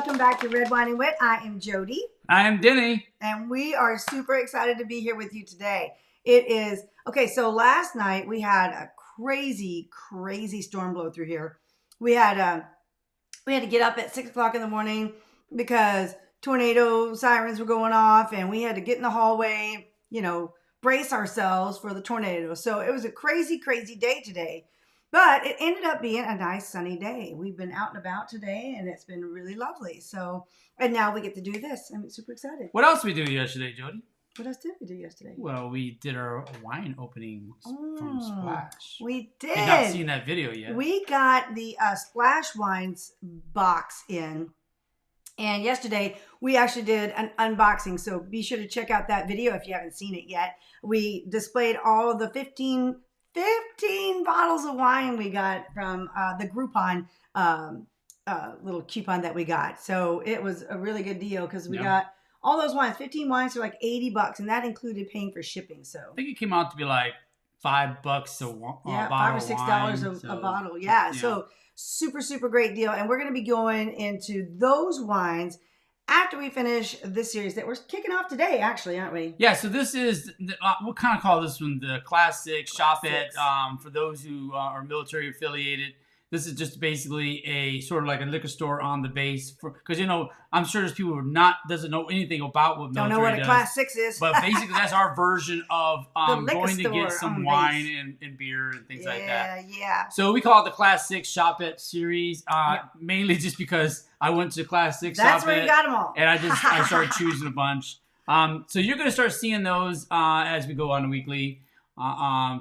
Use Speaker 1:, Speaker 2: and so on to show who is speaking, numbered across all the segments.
Speaker 1: welcome back to Red Wine and Wit. I am Jody.
Speaker 2: I am Denny.
Speaker 1: And we are super excited to be here with you today. It is, okay, so last night we had a crazy storm blow through here. We had to get up at 6 o'clock in the morning because tornado sirens were going off, and we had to get in the hallway, brace ourselves for the tornado. So it was a crazy day today. But it ended up being a nice sunny day. We've been out and about today, and it's been really lovely. So, and now we get to do this. I'm super excited.
Speaker 2: What else did we do yesterday, Jody?
Speaker 1: What else did we do yesterday?
Speaker 2: Well, we did our wine opening from Splash.
Speaker 1: We did.
Speaker 2: I've not seen that video yet.
Speaker 1: We got the Splash Wines box in. And yesterday, we actually did an unboxing. So be sure to check out that video if you haven't seen it yet. We displayed all of the 15 bottles of wine we got from the Groupon little coupon that we got. So it was a really good deal because we got all those wines, 15 wines for like $80, and that included paying for shipping. So
Speaker 2: I think it came out to be like $5 a bottle.
Speaker 1: $5 or $6 a bottle. Yeah. So super great deal. And we're going to be going into those wines after we finish this series that we're kicking off today, actually, aren't we?
Speaker 2: Yeah, so this is, we'll kind of call this one the Classic Shop It. For those who are military affiliated, this is just basically a sort of like a liquor store on the base. Because, I'm sure there's people who doesn't know anything about what military does.
Speaker 1: Don't know what a Class 6 is.
Speaker 2: But basically, that's our version of going to get some wine and beer and things like that.
Speaker 1: Yeah.
Speaker 2: So we call it the Class 6 Shop It series, mainly just because I went to Class 6
Speaker 1: That's
Speaker 2: Shop
Speaker 1: where
Speaker 2: It,
Speaker 1: you got them all.
Speaker 2: and I started choosing a bunch. So you're going to start seeing those as we go on a weekly.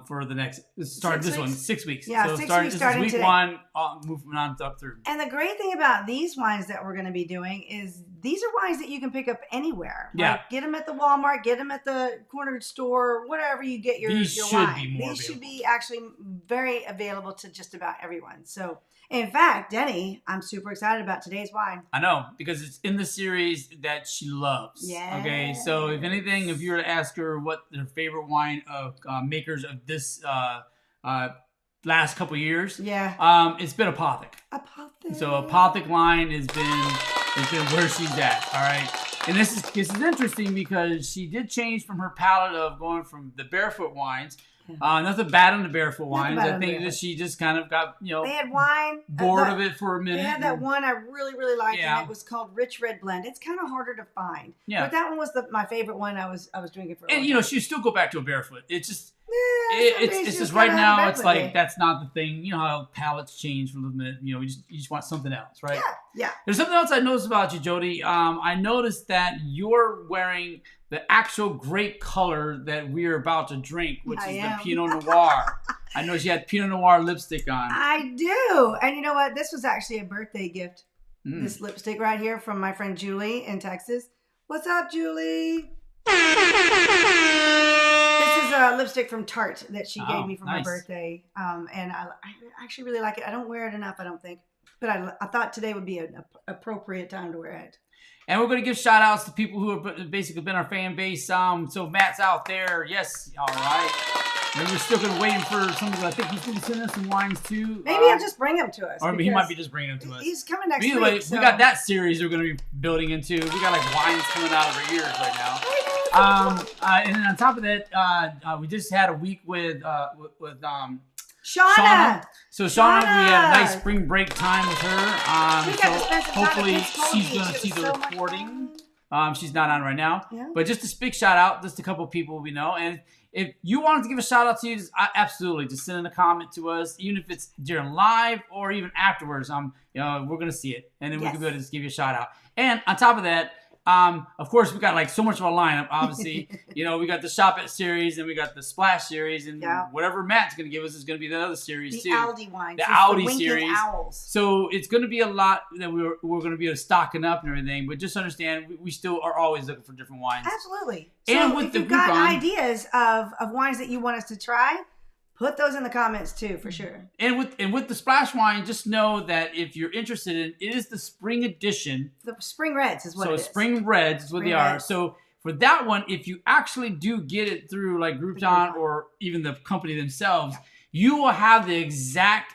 Speaker 2: For the next, this 6 weeks.
Speaker 1: Yeah,
Speaker 2: so
Speaker 1: 6
Speaker 2: start,
Speaker 1: weeks
Speaker 2: this
Speaker 1: starting
Speaker 2: is week
Speaker 1: today.
Speaker 2: 1, moving on up through.
Speaker 1: And the great thing about these wines that we're going to be doing is these are wines that you can pick up anywhere.
Speaker 2: Yeah.
Speaker 1: Like, get them at the Walmart, get them at the corner store, whatever you get your
Speaker 2: These
Speaker 1: your
Speaker 2: should
Speaker 1: wine.
Speaker 2: be more
Speaker 1: These should
Speaker 2: available.
Speaker 1: be actually very available to just about everyone. So, in fact, Denny, I'm super excited about today's wine.
Speaker 2: I know, because it's in the series that she loves.
Speaker 1: Yeah.
Speaker 2: Okay, so if anything, if you were to ask her what their favorite wine of makers of this last couple years, it's been Apothic.
Speaker 1: Apothic.
Speaker 2: So Apothic line has been where she's at. All right, and this is interesting because she did change from her palette of going from the barefoot wines. Nothing bad on the barefoot wines. I think that she just kind of got,
Speaker 1: they had wine
Speaker 2: bored of it for a minute.
Speaker 1: They had that one I really liked, and it was called Rich Red Blend. It's kind of harder to find. Yeah. But that one was my favorite one I was drinking for a long time.
Speaker 2: She still go back to a barefoot. It's just it's just right now it's like that's not the thing. You know how palates change for a little bit. You just want something else, right?
Speaker 1: Yeah.
Speaker 2: There's something else I noticed about you, Jody. I noticed that you're wearing the actual grape color that we're about to drink, which is the Pinot Noir. I know she had Pinot Noir lipstick on.
Speaker 1: I do. And you know what? This was actually a birthday gift. This lipstick right here from my friend Julie in Texas. What's up, Julie? This is a lipstick from Tarte that she gave me for my birthday. And I actually really like it. I don't wear it enough, I don't think. But I thought today would be an appropriate time to wear it.
Speaker 2: And we're going to give shout outs to people who have basically been our fan base. So Matt's out there. Yes. All right. Maybe we're still going to wait for somebody. I think he's going to send us some wines too.
Speaker 1: Maybe he'll just bring them to us.
Speaker 2: Or he might be just bringing them to us.
Speaker 1: He's coming next week.
Speaker 2: Either way, we got that series we're going to be building into. We got like wines coming out of our ears right now. And then on top of that, we just had a week with
Speaker 1: Shauna.
Speaker 2: So Shauna, we had a nice spring break time with her. So hopefully she's going to see the recording. She's not on right now. Yeah. But just a big shout out, just a couple people we know. And if you wanted to give a shout out to you, absolutely, just send in a comment to us, even if it's during live or even afterwards. We're going to see it. And then we can be able to just give you a shout out. And on top of that, of course, we got like so much of a lineup. Obviously, we got the Shop It series and we got the Splash series, and whatever Matt's going to give us is going to be the other series too.
Speaker 1: The Aldi wines,
Speaker 2: the Aldi series.
Speaker 1: Owls.
Speaker 2: So it's going to be a lot that we're going to be stocking up and everything. But just understand, we still are always looking for different wines.
Speaker 1: Absolutely.
Speaker 2: And
Speaker 1: so
Speaker 2: with
Speaker 1: if you've got ideas of wines that you want us to try, put those in the comments too, for sure.
Speaker 2: And with the Splash wine, just know that if you're interested in, it is the spring edition.
Speaker 1: The spring reds is what it is.
Speaker 2: So spring reds is what they are. So for that one, if you actually do get it through like Groupon or even the company themselves, you will have the exact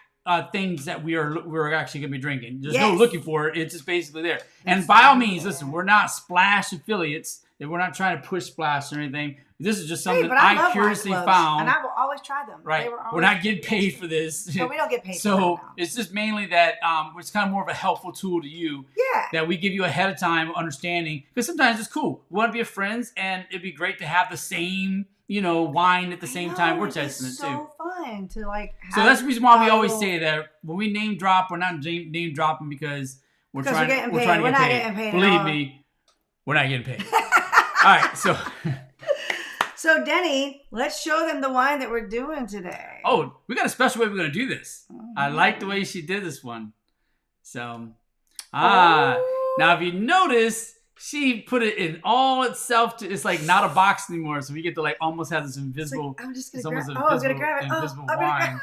Speaker 2: things that we're actually going to be drinking. There's
Speaker 1: Yes.
Speaker 2: no looking for it. It's just basically there. And by all means, listen, we're not Splash affiliates. We're not trying to push Splash or anything. This is just something I curiously found.
Speaker 1: And I will always try them.
Speaker 2: Right. We're not getting paid for this.
Speaker 1: No, we don't get paid for
Speaker 2: So
Speaker 1: that.
Speaker 2: it's just mainly that it's kind of more of a helpful tool to you.
Speaker 1: Yeah.
Speaker 2: That we give you ahead of time understanding. Because sometimes it's cool. We want to be friends, and it'd be great to have the same, wine at the same time we're testing it too.
Speaker 1: It's so fun to like have.
Speaker 2: So that's the reason why we always say that when we name drop, we're not name dropping because we're trying to get paid. Believe me, we're not getting paid. All right,
Speaker 1: So Denny, let's show them the wine that we're doing today.
Speaker 2: Oh, we got a special way we're going to do this. I like the way she did this one. So, now if you notice, she put it in all itself. It's like not a box anymore, so we get to like almost have this invisible.
Speaker 1: Like, I'm just
Speaker 2: it's
Speaker 1: gonna
Speaker 2: almost
Speaker 1: grab. I'm gonna grab it.
Speaker 2: Invisible wine.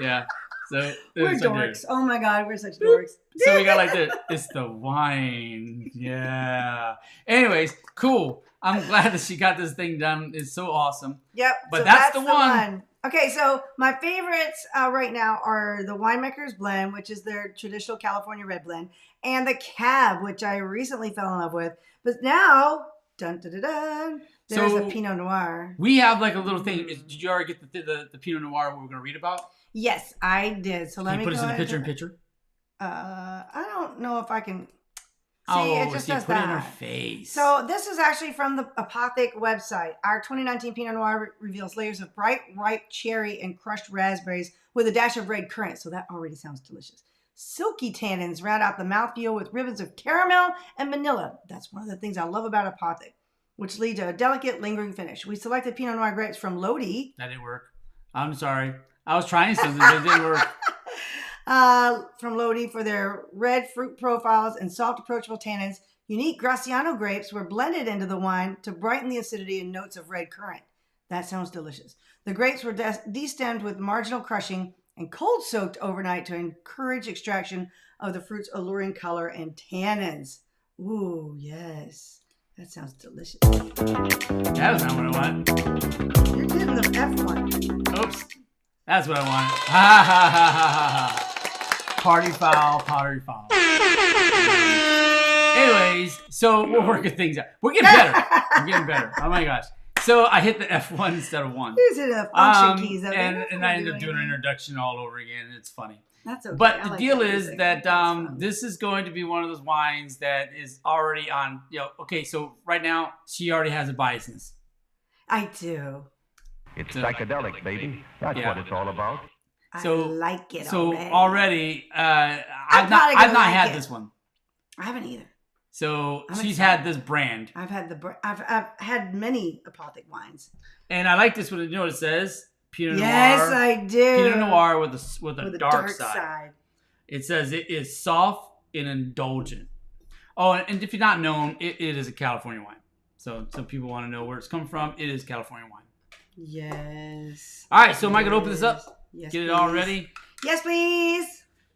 Speaker 2: Yeah. So
Speaker 1: we're dorks. Oh my God, we're such dorks.
Speaker 2: So we got like it's the wine. Yeah. Anyways, cool. I'm glad that she got this thing done. It's so awesome.
Speaker 1: Yep.
Speaker 2: But
Speaker 1: so
Speaker 2: that's the one.
Speaker 1: Okay, so my favorites right now are the Winemaker's Blend, which is their traditional California red blend, and the Cab, which I recently fell in love with. But now, there's a Pinot Noir.
Speaker 2: We have like a little thing. Did you already get the Pinot Noir we're going to read about?
Speaker 1: Yes, I did. So let me
Speaker 2: put us in the
Speaker 1: picture.
Speaker 2: picture.
Speaker 1: I don't know if I can.
Speaker 2: It just does put that. It in her face.
Speaker 1: So this is actually from the Apothic website. Our 2019 Pinot Noir reveals layers of bright, ripe cherry and crushed raspberries with a dash of red currant. So that already sounds delicious. Silky tannins round out the mouthfeel with ribbons of caramel and vanilla. That's one of the things I love about Apothic, which lead to a delicate, lingering finish. We selected Pinot Noir grapes from Lodi.
Speaker 2: That didn't work. I'm sorry. I was trying something, but it didn't work.
Speaker 1: From Lodi for their red fruit profiles and soft, approachable tannins. Unique Graciano grapes were blended into the wine to brighten the acidity and notes of red currant. That sounds delicious. The grapes were destemmed with marginal crushing and cold soaked overnight to encourage extraction of the fruit's alluring color and tannins. Ooh, yes. That sounds delicious.
Speaker 2: That was not what I wanted.
Speaker 1: You're getting the F one.
Speaker 2: Oops. That's what I wanted. Ha ha ha ha ha. Party foul, party foul. Anyways, so we're working things out. We're getting better. We're getting better. Oh my gosh. So I hit the F1 instead of 1.
Speaker 1: Here's the function keys.
Speaker 2: And I ended up doing an introduction all over again. It's funny.
Speaker 1: That's okay.
Speaker 2: But the deal is that this is going to be one of those wines that is already on, okay, so right now she already has a biasness.
Speaker 1: I do.
Speaker 3: It's psychedelic, baby. That's what it's all about.
Speaker 2: So,
Speaker 1: I like it
Speaker 2: so
Speaker 1: already.
Speaker 2: I've not had this one.
Speaker 1: I haven't either.
Speaker 2: So she's had this brand.
Speaker 1: I've had many Apothic wines.
Speaker 2: And I like this one. You know what it says? Pinot Noir.
Speaker 1: Yes, I do.
Speaker 2: Pinot Noir with a dark
Speaker 1: side.
Speaker 2: side. It says it is soft and indulgent. Oh, and if you're not known, it is a California wine. So some people want to know where it's come from. It is California wine.
Speaker 1: Yes.
Speaker 2: All right, so am I going to open this up?
Speaker 1: Yes,
Speaker 2: Get it all ready?
Speaker 1: Yes, please.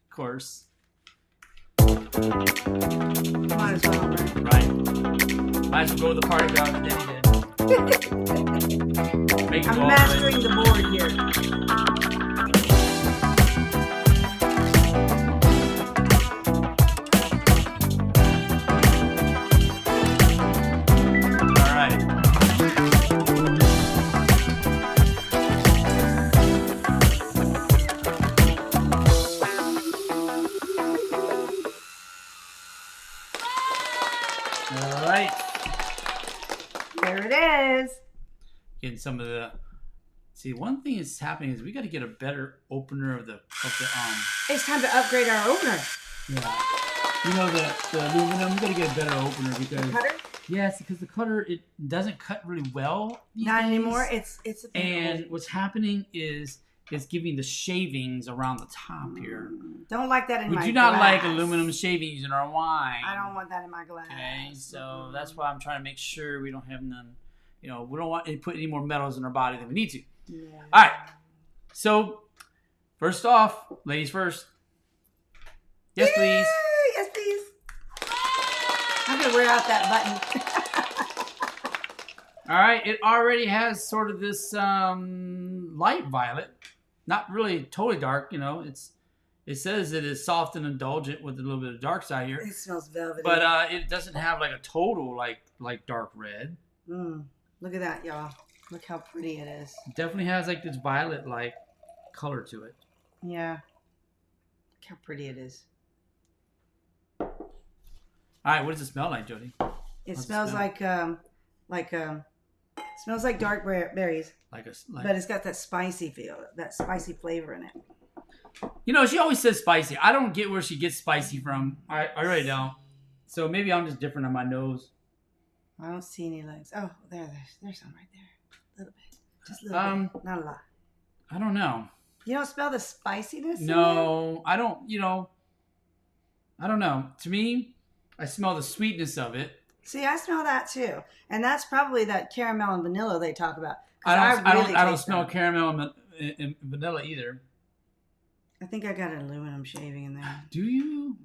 Speaker 2: Of course.
Speaker 1: Might as well,
Speaker 2: right? Might as well go to the party ground and then
Speaker 1: I'm mastering the board here.
Speaker 2: All right. All right.
Speaker 1: There it is.
Speaker 2: Getting some of the. See, one thing that's happening is we got to get a better opener of the.
Speaker 1: It's time to upgrade our opener.
Speaker 2: Yeah. You know the aluminum. We got to get a better opener because.
Speaker 1: Cutter?
Speaker 2: Yes, because the cutter it doesn't cut really well.
Speaker 1: Not anymore. It's a
Speaker 2: and what's happening is it's giving the shavings around the top here.
Speaker 1: Don't like that in my glass.
Speaker 2: We do not like aluminum shavings in our wine.
Speaker 1: I don't want that in my glass.
Speaker 2: Okay, so that's why I'm trying to make sure we don't have none. We don't want to put any more metals in our body than we need to.
Speaker 1: Yeah.
Speaker 2: All right. So first off, ladies first. Yes,
Speaker 1: Yay!
Speaker 2: please.
Speaker 1: Yes, please. I'm gonna wear out that button.
Speaker 2: All right, it already has sort of this light violet, not really totally dark. It's It says it is soft and indulgent with a little bit of dark side here.
Speaker 1: It smells velvety.
Speaker 2: But it doesn't have like a total like dark red.
Speaker 1: Look at that, y'all. Look how pretty it is.
Speaker 2: It definitely has like this violet like color to it.
Speaker 1: Yeah. Look how pretty it is.
Speaker 2: All right, what does it smell like, Jody?
Speaker 1: It smells like smells like dark berries. But it's got that spicy feel, that spicy flavor in it.
Speaker 2: You know, she always says spicy. I don't get where she gets spicy from. I really don't. So maybe I'm just different on my nose.
Speaker 1: I don't see any legs. Oh, there's some right there. A little bit. Just a little bit. Not a lot.
Speaker 2: I don't know.
Speaker 1: You don't smell the spiciness?
Speaker 2: No, I don't, I don't know. To me, I smell the sweetness of it.
Speaker 1: See, I smell that too. And that's probably that caramel and vanilla they talk about.
Speaker 2: I don't smell caramel and vanilla either.
Speaker 1: I think I got an aluminum shaving in there.
Speaker 2: Do you?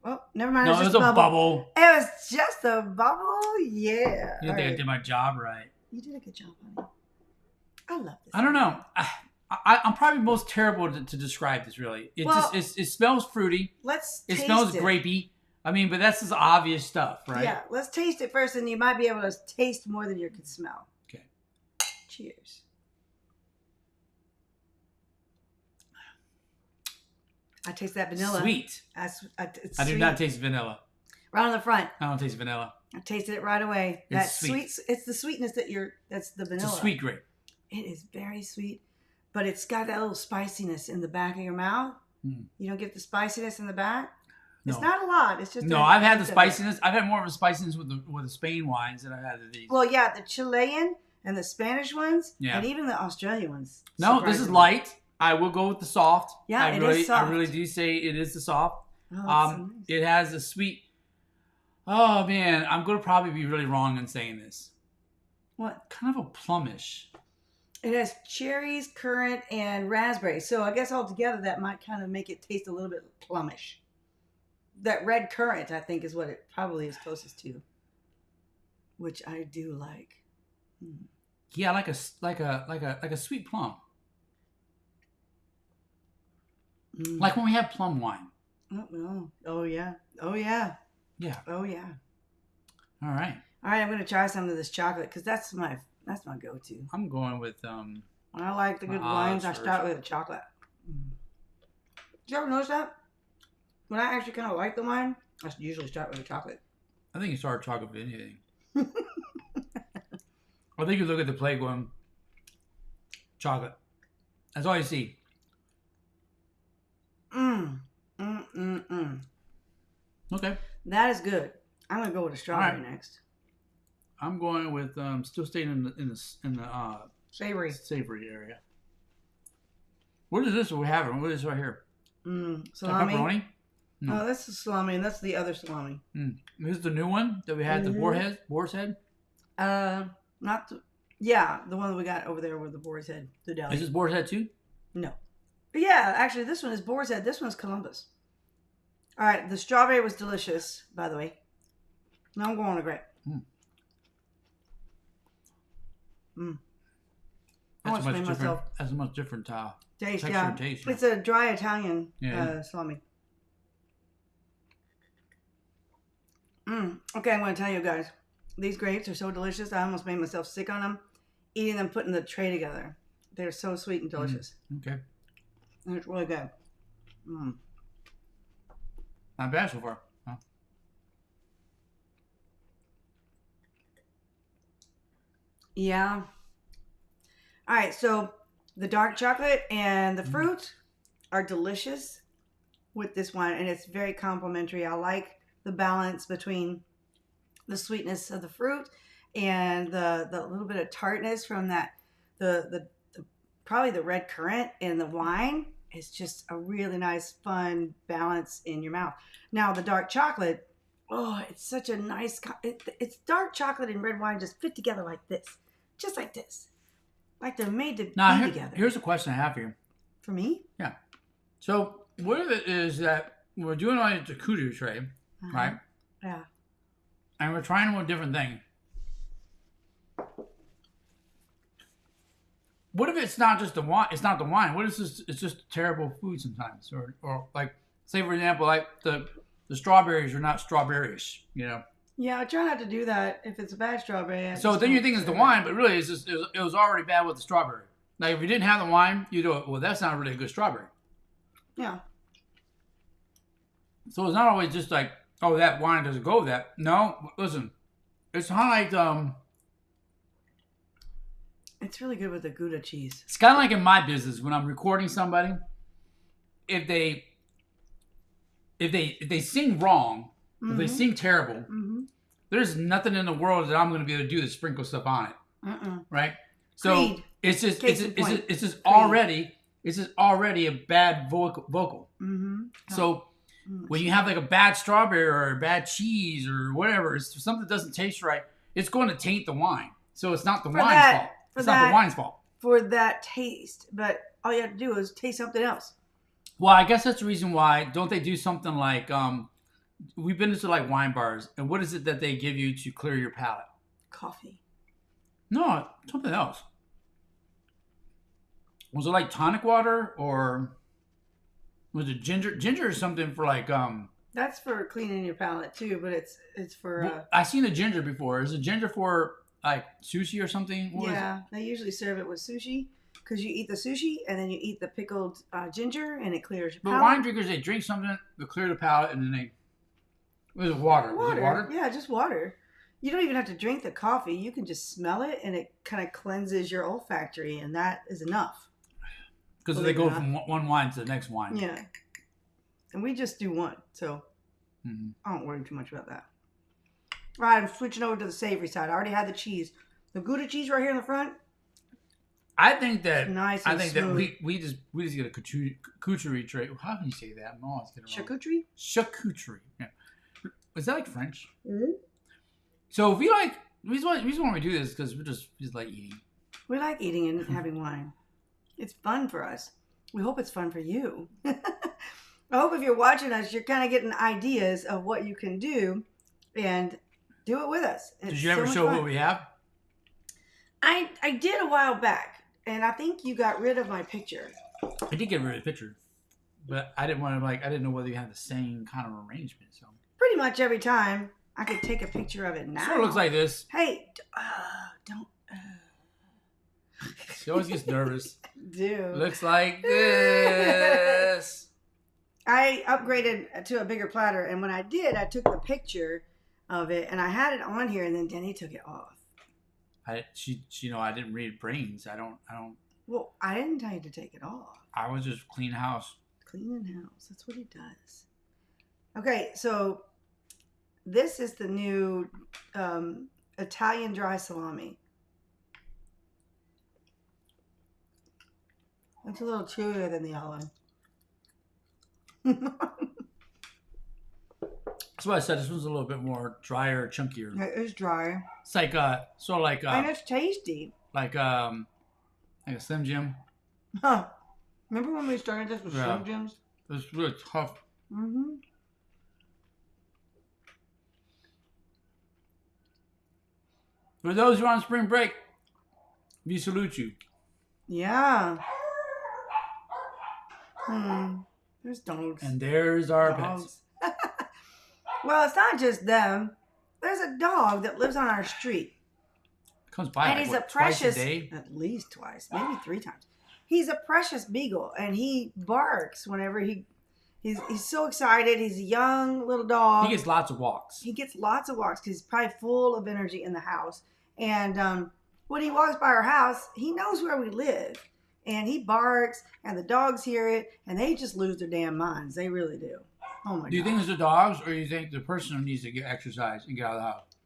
Speaker 1: Oh, never mind.
Speaker 2: No, it was a bubble.
Speaker 1: It was just a bubble? Yeah.
Speaker 2: You didn't think I did my job right.
Speaker 1: You did a good job, honey. I love this.
Speaker 2: I don't know. I'm probably most terrible to describe this, really. It smells fruity.
Speaker 1: It
Speaker 2: smells grapey. I mean, but that's just obvious stuff, right?
Speaker 1: Yeah, let's taste it first, and you might be able to taste more than you can smell.
Speaker 2: Okay.
Speaker 1: Cheers. I taste that vanilla.
Speaker 2: Sweet.
Speaker 1: It's
Speaker 2: I do not taste vanilla.
Speaker 1: Right on the front.
Speaker 2: I don't taste vanilla.
Speaker 1: I tasted it right away.
Speaker 2: It's sweet.
Speaker 1: It's the sweetness that's the vanilla.
Speaker 2: It's a sweet grape.
Speaker 1: It is very sweet, but it's got that little spiciness in the back of your mouth. You don't get the spiciness in the back?
Speaker 2: No.
Speaker 1: It's not a lot. It's just
Speaker 2: I've had the spiciness. I've had more of a spiciness with the Spain wines than I've had with these.
Speaker 1: Well, yeah, the Chilean and the Spanish ones, and even the Australian ones.
Speaker 2: No, this is light. I will go with the soft.
Speaker 1: Yeah, it is soft.
Speaker 2: I really do say it is the soft.
Speaker 1: Oh, so nice.
Speaker 2: It has a sweet. Oh man, I'm gonna probably be really wrong in saying this.
Speaker 1: What?
Speaker 2: Kind of a plumish.
Speaker 1: It has cherries, currant, and raspberry. So I guess altogether that might kind of make it taste a little bit plumish. That red currant, I think, is what it probably is closest to, which I do like.
Speaker 2: Yeah, like a sweet plum. Like when we have plum wine.
Speaker 1: Oh yeah. Oh yeah.
Speaker 2: Yeah.
Speaker 1: Oh yeah.
Speaker 2: All right.
Speaker 1: All right, I'm gonna try some of this chocolate because that's my go-to.
Speaker 2: I'm going with
Speaker 1: When I like the good wines, I start with the chocolate. Did you ever notice that? When I actually kind of like the wine, I usually start with the chocolate.
Speaker 2: I think you start chocolate with anything. I think you look at the plate going, chocolate. That's all you see. Okay.
Speaker 1: That is good. I'm gonna go with a strawberry next.
Speaker 2: I'm going with still staying in the savory area. What is this we're having? What is this right here?
Speaker 1: Salami.
Speaker 2: Pepperoni?
Speaker 1: No, that's the salami, and that's the other salami.
Speaker 2: This is the new one that we had, the boar's head?
Speaker 1: Not the... Yeah, the one that we got over there with the boar's head. The deli.
Speaker 2: Is this boar's head too?
Speaker 1: No. But yeah, actually, this one is boar's head. This one's Columbus. All right, the strawberry was delicious, by the way. Now I'm going to grape.
Speaker 2: That's a much different
Speaker 1: taste.
Speaker 2: Texture
Speaker 1: Yeah,
Speaker 2: taste.
Speaker 1: It's a dry Italian salami. Okay, I'm going to tell you guys, these grapes are so delicious. I almost made myself sick on them, eating them, putting the tray together. They're so sweet and delicious.
Speaker 2: Okay.
Speaker 1: And it's really good.
Speaker 2: Not bad so far. Huh?
Speaker 1: Yeah. All right, so the dark chocolate and the fruit are delicious with this wine, and it's very complimentary. I like the balance between the sweetness of the fruit and the little bit of tartness from that the probably the red currant in the wine. It's just a really nice, fun balance in your mouth. Now the dark chocolate, it's such a nice. It's dark chocolate and red wine just fit together like this, just like this, like they're made to be together.
Speaker 2: Here's a question I have for you.
Speaker 1: For me?
Speaker 2: Yeah. So what if it is that we're doing on a charcuterie tray, right?
Speaker 1: Yeah.
Speaker 2: And we're trying a different thing. What if it's not just the wine? It's not the wine. What is this? It's just terrible food sometimes, or like, say for example, like the strawberries are not strawberries. You know.
Speaker 1: Yeah, I try not to do that if it's a bad strawberry.
Speaker 2: So then you think it's the wine, but really it's just it was already bad with the strawberry. Like if you didn't have the wine, you do it. Well, that's not really a good strawberry.
Speaker 1: Yeah.
Speaker 2: So it's not always just like, oh, that wine doesn't go with that. No, listen, it's kind of like
Speaker 1: It's really good with the Gouda cheese.
Speaker 2: It's kind of like in my business when I'm recording somebody. If they sing wrong, if they sing terrible, there's nothing in the world that I'm going to be able to do to sprinkle stuff on it, right? So
Speaker 1: Creed.
Speaker 2: it's just already a bad vocal. So when you have like a bad strawberry or a bad cheese or whatever, it's something that doesn't taste right, it's going to taint the wine. So it's not the wine's fault. It's not the wine's fault.
Speaker 1: For that taste, but all you have to do is taste something else.
Speaker 2: Well, I guess that's the reason why. Don't they do something like we've been to like wine bars, and what is it that they give you to clear your palate?
Speaker 1: Coffee.
Speaker 2: No, something else. Was it like tonic water or was it ginger? Ginger is something for like
Speaker 1: That's for cleaning your palate too, but it's for.
Speaker 2: Well, I've seen the ginger before. Is it ginger for like sushi or something? What
Speaker 1: yeah, they usually serve it with sushi because you eat the sushi and then you eat the pickled ginger and it clears your palate.
Speaker 2: But wine drinkers, they drink something to clear the palate and then they. Was it water? Was it water?
Speaker 1: Yeah, just water. You don't even have to drink the coffee. You can just smell it and it kind of cleanses your olfactory, and that is enough.
Speaker 2: Because they go from one wine to the next wine.
Speaker 1: Yeah. And we just do one, so I don't worry too much about that. All right, I'm switching over to the savory side. I already had the cheese. The Gouda cheese right here in the front.
Speaker 2: I think that
Speaker 1: nice
Speaker 2: I think
Speaker 1: smooth.
Speaker 2: that we just get a charcuterie tray. How can you say that? I'm always getting it wrong.
Speaker 1: Charcuterie?
Speaker 2: Charcuterie. Yeah. Is that like French?
Speaker 1: Mm-hmm.
Speaker 2: So if we like, the reason why we do this is because we just like eating.
Speaker 1: We like eating and having wine. It's fun for us. We hope it's fun for you. I hope if you're watching us, you're kind of getting ideas of what you can do and do it with us.
Speaker 2: Did you ever show what we have?
Speaker 1: I did a while back, and I think you got rid of my picture.
Speaker 2: I did get rid of the picture, but I didn't want to I didn't know whether you had the same kind of arrangement. So
Speaker 1: pretty much every time I could take a picture of it now.
Speaker 2: Sort of looks like this.
Speaker 1: Hey, don't.
Speaker 2: She always gets nervous.
Speaker 1: Dude.
Speaker 2: Looks like this.
Speaker 1: I upgraded to a bigger platter, and when I did, I took the picture of it, and I had it on here, and then Denny took it off.
Speaker 2: She I didn't read brains. I don't.
Speaker 1: Well, I didn't tell you to take it off.
Speaker 2: I was just clean house.
Speaker 1: Cleaning house. That's what he does. Okay, so this is the new Italian dry salami. It's a little chewier than the olive.
Speaker 2: That's why I said this one's a little bit more drier, chunkier.
Speaker 1: It is dry.
Speaker 2: It's like sort of like
Speaker 1: and it's tasty.
Speaker 2: Like a Slim Jim.
Speaker 1: Huh. Remember when we started this with Slim Jims?
Speaker 2: It's really tough.
Speaker 1: Mm-hmm.
Speaker 2: For those who are on spring break, we salute you.
Speaker 1: Yeah. There's dogs.
Speaker 2: And there's our pets.
Speaker 1: Well, it's not just them. There's a dog that lives on our street.
Speaker 2: Comes by
Speaker 1: and
Speaker 2: like,
Speaker 1: he's
Speaker 2: what,
Speaker 1: a precious,
Speaker 2: twice a day?
Speaker 1: at least twice, maybe 3 times. He's a precious beagle, and he barks whenever he's so excited. He's a young little dog.
Speaker 2: He gets lots of walks.
Speaker 1: He gets lots of walks because he's probably full of energy in the house. And when he walks by our house, he knows where we live. And he barks, and the dogs hear it, and they just lose their damn minds. They really do. Oh, my God.
Speaker 2: Do you think it's the dogs, or do you think the person needs to get exercise and get out of the house?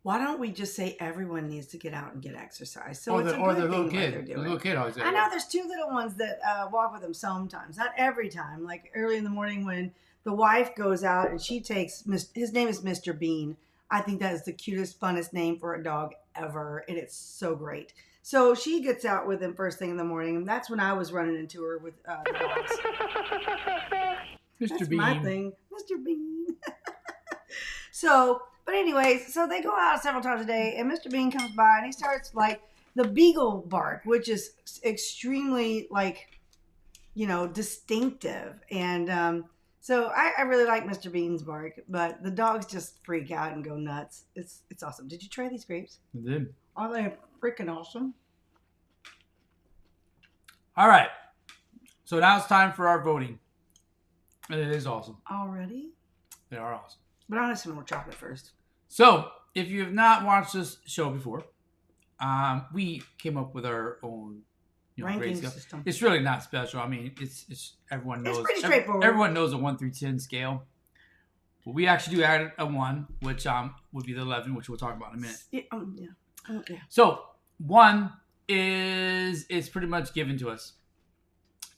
Speaker 1: Why don't we just say everyone needs to get out and get exercise? So
Speaker 2: Or
Speaker 1: it's
Speaker 2: the
Speaker 1: thing
Speaker 2: little
Speaker 1: they're
Speaker 2: kid. The
Speaker 1: doing.
Speaker 2: little kid always does.
Speaker 1: I know there's 2 little ones that walk with them sometimes, not every time. Like early in the morning when the wife goes out and she takes, his name is Mr. Bean. I think that is the cutest, funnest name for a dog ever, and it's so great. So she gets out with him first thing in the morning, and that's when I was running into her with the dogs.
Speaker 2: Mr.
Speaker 1: That's
Speaker 2: Bean.
Speaker 1: my thing, Mr. Bean. So, but anyways, so they go out several times a day, and Mr. Bean comes by, and he starts like the beagle bark, which is extremely distinctive. And so I really like Mr. Bean's bark, but the dogs just freak out and go nuts. It's awesome. Did you try these grapes?
Speaker 2: I did.
Speaker 1: Are they freaking awesome?
Speaker 2: All right. So now it's time for our voting. And it is awesome.
Speaker 1: Already?
Speaker 2: They are awesome.
Speaker 1: But I want some more chocolate first.
Speaker 2: So, if you have not watched this show before, we came up with our own
Speaker 1: ranking
Speaker 2: grade
Speaker 1: system.
Speaker 2: It's really not special. I mean, it's everyone knows.
Speaker 1: It's pretty straightforward.
Speaker 2: Everyone knows a 1 through 10 scale. But we actually do add a 1, which would be the 11, which we'll talk about in a minute.
Speaker 1: Yeah.
Speaker 2: So 1 is pretty much given to us.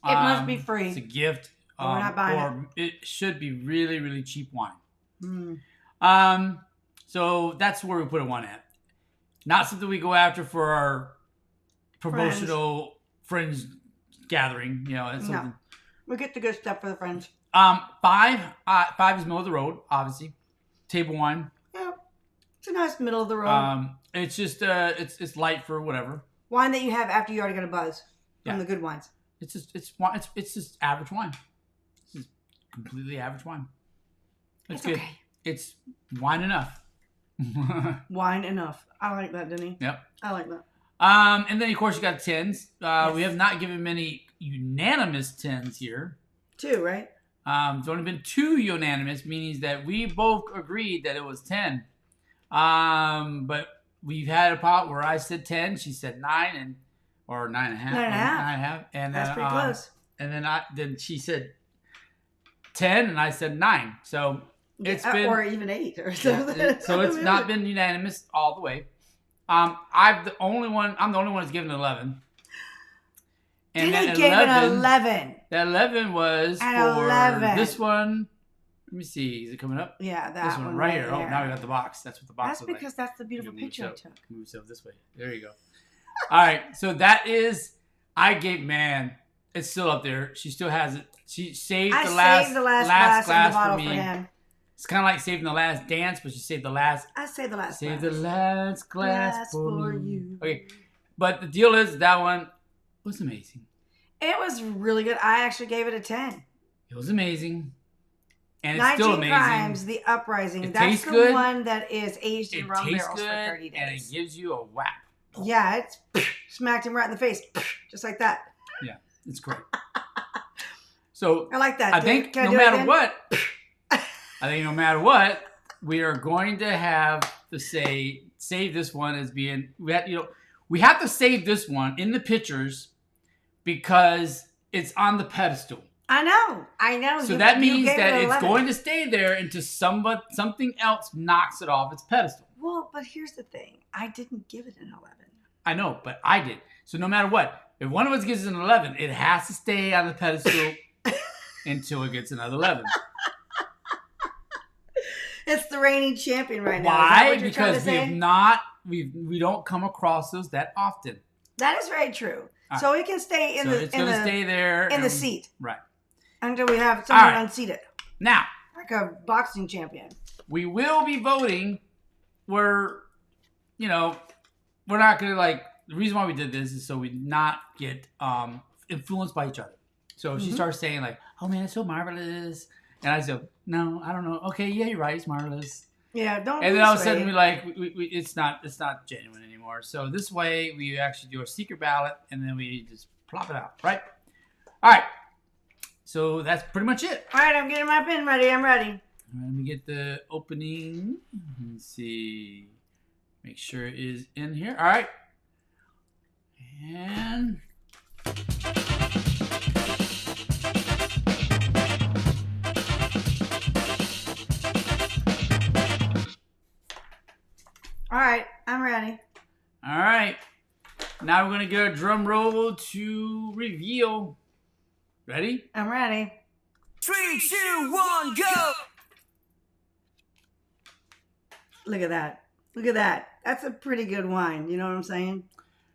Speaker 1: It must be free.
Speaker 2: It's a gift.
Speaker 1: We're not buying
Speaker 2: it should be really, really cheap wine.
Speaker 1: Mm.
Speaker 2: So that's where we put a 1 at. Not something we go after for our promotional friends gathering. It's something.
Speaker 1: No. We get the good stuff for the friends.
Speaker 2: 5 is middle of the road, obviously. Table wine.
Speaker 1: Yeah. It's a nice middle of the road.
Speaker 2: It's just it's light for whatever.
Speaker 1: Wine that you have after you already got a buzz from the good wines.
Speaker 2: It's just average wine. It's just completely average wine. It's good.
Speaker 1: Okay.
Speaker 2: It's wine enough.
Speaker 1: Wine enough. I like that, Denny.
Speaker 2: Yep.
Speaker 1: I like that.
Speaker 2: And then of course you got 10s.
Speaker 1: Yes.
Speaker 2: We have not given many unanimous 10s here.
Speaker 1: 2, right?
Speaker 2: There's only been 2 unanimous, meaning that we both agreed that it was 10. But we've had a pot where I said 10, she said 9, or 9.5. 9.5. And
Speaker 1: that's pretty close.
Speaker 2: And then she said 10, and I said 9. So it's been,
Speaker 1: or even 8 or something.
Speaker 2: So it's not been unanimous all the way. I'm the only one that's given 11. And
Speaker 1: Denny gave it 11.
Speaker 2: That 11 was for
Speaker 1: 11.
Speaker 2: This one. Let me see. Is it coming up?
Speaker 1: Yeah,
Speaker 2: this one right here. Oh, now we got the box. That's what the box is.
Speaker 1: That's because that's the beautiful picture I took.
Speaker 2: Move yourself this way. There you go. All right. So that is, it's still up there. She still has it. She saved the last glass for me. It's kind of like saving the last dance, but she saved the last.
Speaker 1: I saved the last
Speaker 2: Save
Speaker 1: glass.
Speaker 2: the last glass for
Speaker 1: you.
Speaker 2: Okay. But the deal is that one was amazing.
Speaker 1: It was really good. I actually gave it a 10.
Speaker 2: It was amazing. And it's
Speaker 1: 19
Speaker 2: still amazing.
Speaker 1: Crimes, The Uprising.
Speaker 2: It
Speaker 1: That's
Speaker 2: tastes
Speaker 1: the
Speaker 2: good.
Speaker 1: one that is aged in rum barrels
Speaker 2: good,
Speaker 1: for 30 days.
Speaker 2: And it gives you a whack.
Speaker 1: Yeah, it's smacked him right in the face. Just like that.
Speaker 2: Yeah, it's great. So
Speaker 1: I like that.
Speaker 2: I think no matter what, we are going to have to save this one as being, we have to save this one in the pictures because it's on the pedestal.
Speaker 1: I know.
Speaker 2: So that means that it's going to stay there until something else knocks it off its pedestal.
Speaker 1: Well, but here's the thing. I didn't give it an 11.
Speaker 2: I know, but I did. So no matter what, if one of us gives it an 11, it has to stay on the pedestal until it gets another 11.
Speaker 1: It's the reigning champion right now.
Speaker 2: Why? Because we don't come across those that often.
Speaker 1: That is very true. Right. So it can stay
Speaker 2: stay there
Speaker 1: in the seat.
Speaker 2: Right.
Speaker 1: Until we have someone unseated.
Speaker 2: Now,
Speaker 1: like a boxing champion.
Speaker 2: We will be voting where, we're not going to the reason why we did this is so we not get influenced by each other. So if she starts saying oh man, it's so marvelous. And I said, no, I don't know. Okay, yeah, you're right. It's marvelous.
Speaker 1: Yeah, don't.
Speaker 2: And then all of a sudden it's not genuine anymore. So this way we actually do a secret ballot and then we just plop it out, right? All right. So that's pretty much it.
Speaker 1: All right, I'm getting my pen ready. I'm ready.
Speaker 2: Let me get the opening. Let's see. Make sure it is in here. All right. And
Speaker 1: all right, I'm ready.
Speaker 2: All right. Now we're going to get a drum roll to reveal. Ready?
Speaker 1: I'm ready.
Speaker 4: 3, 2, 1, go!
Speaker 1: Look at that. Look at that. That's a pretty good wine. You know what I'm saying?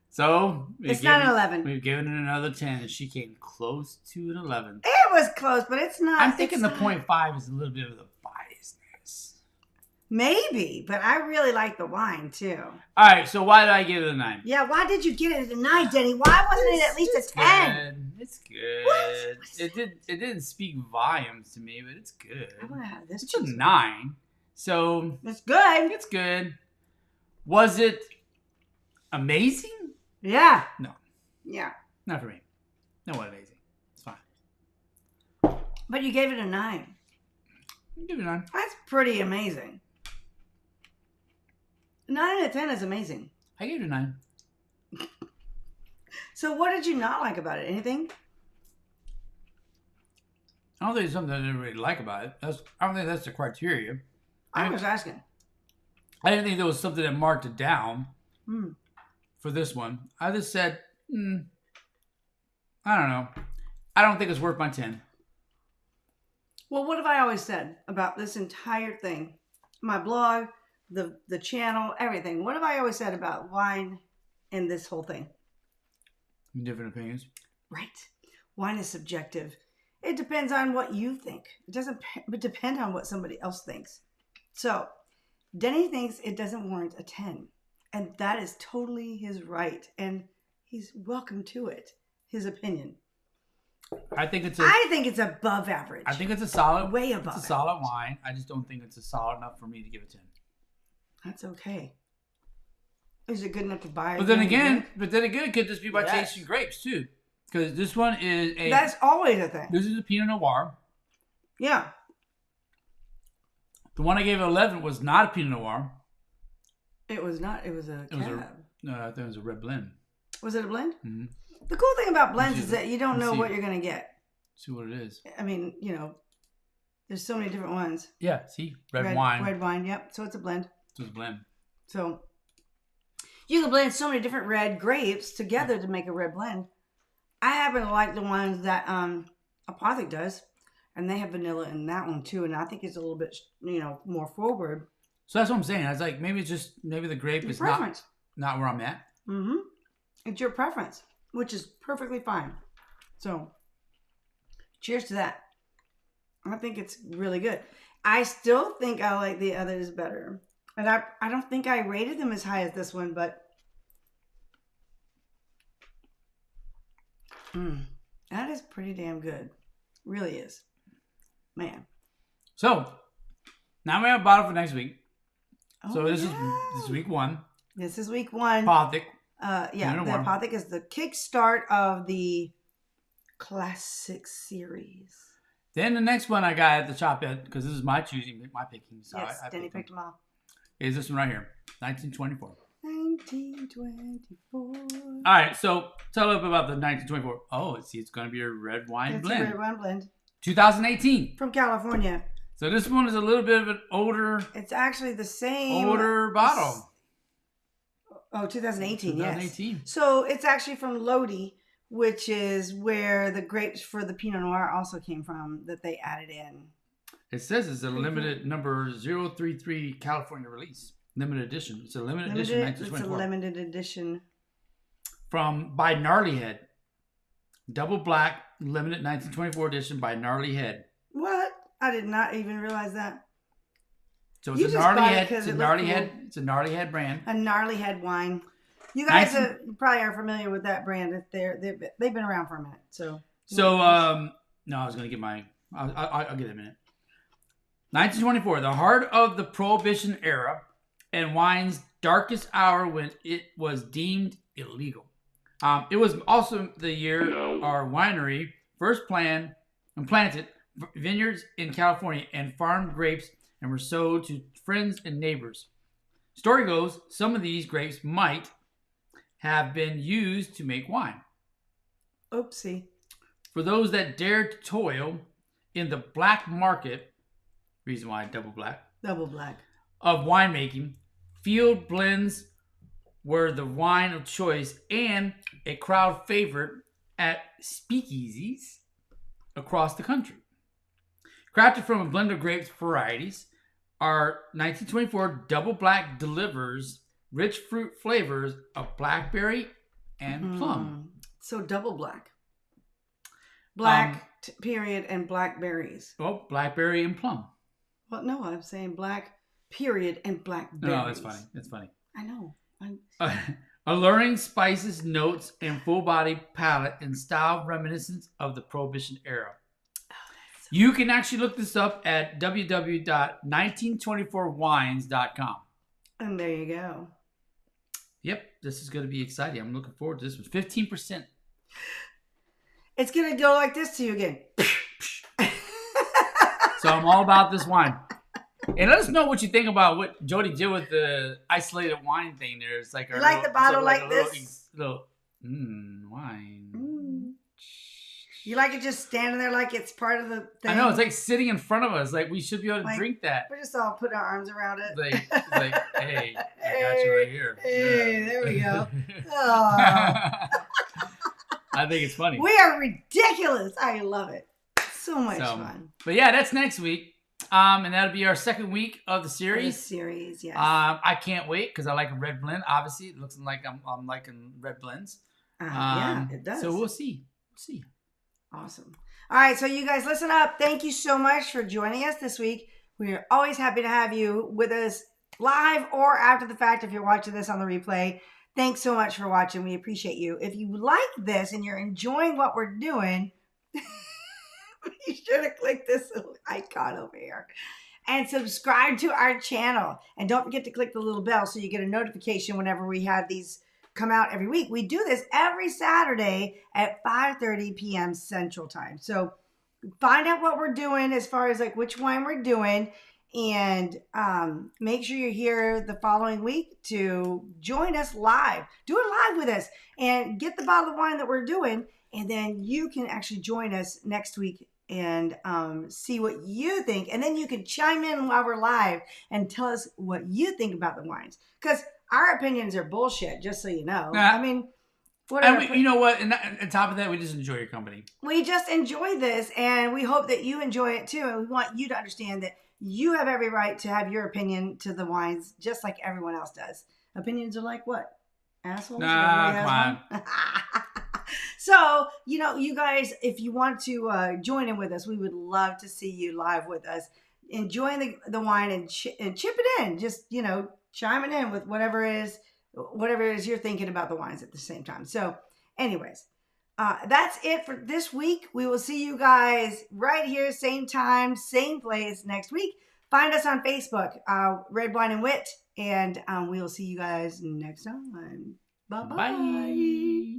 Speaker 2: So
Speaker 1: it's not an 11.
Speaker 2: We've given it another 10, and she came close to an 11.
Speaker 1: It was close, but it's not.
Speaker 2: I'm thinking the 0.5 is a little bit of the biasness.
Speaker 1: Maybe, but I really like the wine too.
Speaker 2: All right, so why did I give it a 9?
Speaker 1: Yeah, why did you get it a 9, Denny? Why wasn't it at least a 10?
Speaker 2: It's good.
Speaker 1: What?
Speaker 2: It didn't speak volumes to me, but it's good.
Speaker 1: I'm gonna have this.
Speaker 2: It's a 9, so
Speaker 1: it's good.
Speaker 2: it's good. Was it amazing?
Speaker 1: Yeah.
Speaker 2: No.
Speaker 1: Yeah.
Speaker 2: Not for me. No, it wasn't amazing. It's fine.
Speaker 1: But you gave it a 9.
Speaker 2: Give it a 9.
Speaker 1: That's pretty amazing. 9 out of 10 is amazing.
Speaker 2: I gave it a 9.
Speaker 1: So what did you not like about it? Anything?
Speaker 2: I don't think there's something I didn't really like about it. I don't think that's the criteria.
Speaker 1: I was asking.
Speaker 2: I didn't think there was something that marked it down
Speaker 1: Mm.
Speaker 2: for this one. I just said, I don't know. I don't think it's worth my 10.
Speaker 1: Well, what have I always said about this entire thing? My blog, the channel, everything. What have I always said about wine and this whole thing?
Speaker 2: Different opinions.
Speaker 1: Right. Wine is subjective. It depends on what you think. It doesn't depend on what somebody else thinks. So, Denny thinks it doesn't warrant a 10. And that is totally his right. And he's welcome to it. His opinion.
Speaker 2: I think it's
Speaker 1: above average.
Speaker 2: I think it's a solid,
Speaker 1: way above.
Speaker 2: It's a solid wine. I just don't think it's a solid enough for me to give it 10.
Speaker 1: That's okay. Is it good enough to buy?
Speaker 2: But then again, it could just be by tasting grapes too, because this one is a.
Speaker 1: That's always a thing.
Speaker 2: This is a Pinot Noir.
Speaker 1: Yeah.
Speaker 2: The one I gave it 11 was not a Pinot Noir.
Speaker 1: It was not. It was a cab.
Speaker 2: I think it was a red blend.
Speaker 1: Was it a blend?
Speaker 2: Mm-hmm.
Speaker 1: The cool thing about blends is that you don't know what you're going to get.
Speaker 2: See what it is.
Speaker 1: I mean, there's so many different ones.
Speaker 2: Yeah, see? Red wine.
Speaker 1: Red wine, yep. So it's a blend.
Speaker 2: It's a blend.
Speaker 1: So you can blend so many different red grapes together to make a red blend. I happen to like the ones that Apothic does. And they have vanilla in that one too. And I think it's a little bit, more forward.
Speaker 2: So that's what I'm saying. I was like, maybe the grape is not where I'm at.
Speaker 1: Mm-hmm. It's your preference, which is perfectly fine. So, cheers to that. I think it's really good. I still think I like the others better. And I don't think I rated them as high as this one, but that is pretty damn good. Really is. Man.
Speaker 2: So, now we have a bottle for next week.
Speaker 1: Oh,
Speaker 2: so this is week 1.
Speaker 1: This is week 1.
Speaker 2: Apothic.
Speaker 1: The Apothic is the kickstart of the classic series.
Speaker 2: Then the next one I got at the shop because this is my choosing, my picking. So
Speaker 1: yes,
Speaker 2: I
Speaker 1: Denny picked them all.
Speaker 2: Is this one right here, 1924.
Speaker 1: 1924.
Speaker 2: All right, so tell a little bit about the 1924. Oh, it's going to be a red wine blend.
Speaker 1: It's a red wine blend.
Speaker 2: 2018.
Speaker 1: From California.
Speaker 2: So this one is a little bit of an older.
Speaker 1: It's actually the same.
Speaker 2: Older bottle.
Speaker 1: Oh, 2018,
Speaker 2: 2018.
Speaker 1: Yes. So it's actually from Lodi, which is where the grapes for the Pinot Noir also came from that they added in.
Speaker 2: It says it's a limited number 033 California release. Limited edition. It's a limited edition 1924.
Speaker 1: It's a limited edition.
Speaker 2: By Gnarly Head. Double black, limited 1924 edition by Gnarly Head.
Speaker 1: What? I did not even realize that.
Speaker 2: So it's a Gnarly Head. It's a Gnarly Head. It's a Gnarly Head brand.
Speaker 1: A Gnarly Head wine. You guys probably are familiar with that brand. They've been around for a minute. No,
Speaker 2: I was going to get I'll get it in a minute. 1924, the heart of the Prohibition era and wine's darkest hour when it was deemed illegal. It was also the year our winery first planted vineyards in California and farmed grapes and were sold to friends and neighbors. Story goes, some of these grapes might have been used to make wine.
Speaker 1: Oopsie.
Speaker 2: For those that dared to toil in the black market, reason why double black, of winemaking, field blends were the wine of choice and a crowd favorite at speakeasies across the country. Crafted from a blend of grapes varieties, our 1924 double black delivers rich fruit flavors of blackberry and plum.
Speaker 1: So double black. Period, and blackberries.
Speaker 2: Oh, blackberry and plum.
Speaker 1: Well, no, I'm saying black period, and blackberries.
Speaker 2: No, that's funny. That's funny.
Speaker 1: I know.
Speaker 2: Alluring spices, notes, and full body palate and style reminiscent of the Prohibition era. You can actually look this up at www.1924wines.com.
Speaker 1: And there you go.
Speaker 2: Yep, this is going to be exciting. I'm looking forward to this one. 15%.
Speaker 1: It's going to go like this to you again.
Speaker 2: So I'm all about this wine. And let us know what you think about what Jody did with the isolated wine thing there. It's like,
Speaker 1: you like the bottle like this?
Speaker 2: Little wine.
Speaker 1: You like it just standing there like it's part of the thing?
Speaker 2: I know, it's like sitting in front of us. Like, we should be able to drink that.
Speaker 1: We're just all putting our arms around it.
Speaker 2: Like hey, I got you right here.
Speaker 1: Hey, there we go.
Speaker 2: I think it's funny.
Speaker 1: We are ridiculous. I love it. So much fun.
Speaker 2: But yeah, that's next week. And that'll be our second week of the series.
Speaker 1: Yes.
Speaker 2: I can't wait because I like a red blend. Obviously, it looks like I'm liking red blends.
Speaker 1: Yeah, it does.
Speaker 2: So we'll see.
Speaker 1: Awesome. All right, so you guys listen up. Thank you so much for joining us this week. We are always happy to have you with us live or after the fact if you're watching this on the replay. Thanks so much for watching. We appreciate you. If you like this and you're enjoying what we're doing, be sure to click this little icon over here and subscribe to our channel. And don't forget to click the little bell so you get a notification whenever we have these come out every week. We do this every Saturday at 5:30 p.m. Central Time. So find out what we're doing as far as like which wine we're doing, and make sure you're here the following week to join us live. Do it live with us and get the bottle of wine that we're doing, and then you can actually join us next week and see what you think. And then you can chime in while we're live and tell us what you think about the wines. Because our opinions are bullshit, just so you know. I mean, whatever.
Speaker 2: And you know what? And on top of that, we just enjoy your company.
Speaker 1: We just enjoy this, and we hope that you enjoy it too. And we want you to understand that you have every right to have your opinion to the wines, just like everyone else does. Opinions are like what? Assholes?
Speaker 2: Nah, come on.
Speaker 1: So, you guys, if you want to join in with us, we would love to see you live with us, enjoying the wine and chip it in. Just, chiming in with whatever it is you're thinking about the wines at the same time. So, anyways, that's it for this week. We will see you guys right here, same time, same place next week. Find us on Facebook, Red Wine and Wit, and we will see you guys next time. Bye-bye.
Speaker 2: Bye.